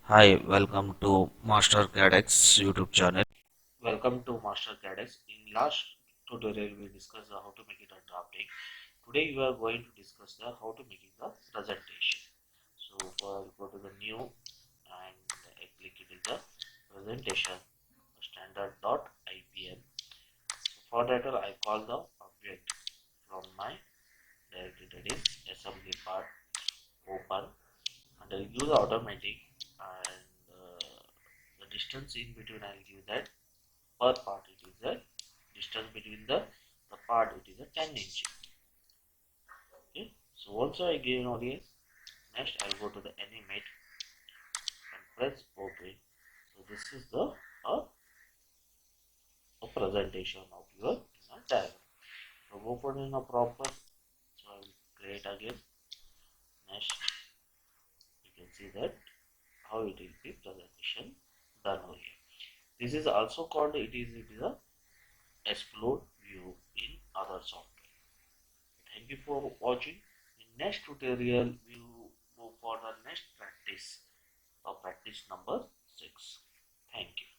Hi, welcome to MasterCadx YouTube channel. Welcome to MasterCadx. In last tutorial, we discussed how to make it a drafting. Today, we are going to discuss the how to make it the presentation. So, for go to the new and I click it in the presentation standard.ipm. For that, I call the object from my directory, that is assembly part, open, and I'll use automatic, and the distance in between I'll give that per part it is the distance between the part, it is a 10 inch. Okay, so also I give an audience. Next I'll go to the animate and press open. So this is the a presentation of your diagram. So open in a proper, so I will create again. Next you can see that how it will be presentation done over here. This is also called, it is a explode view in other software. Thank you for watching. In next tutorial we will go for the next practice, practice number 6. Thank you.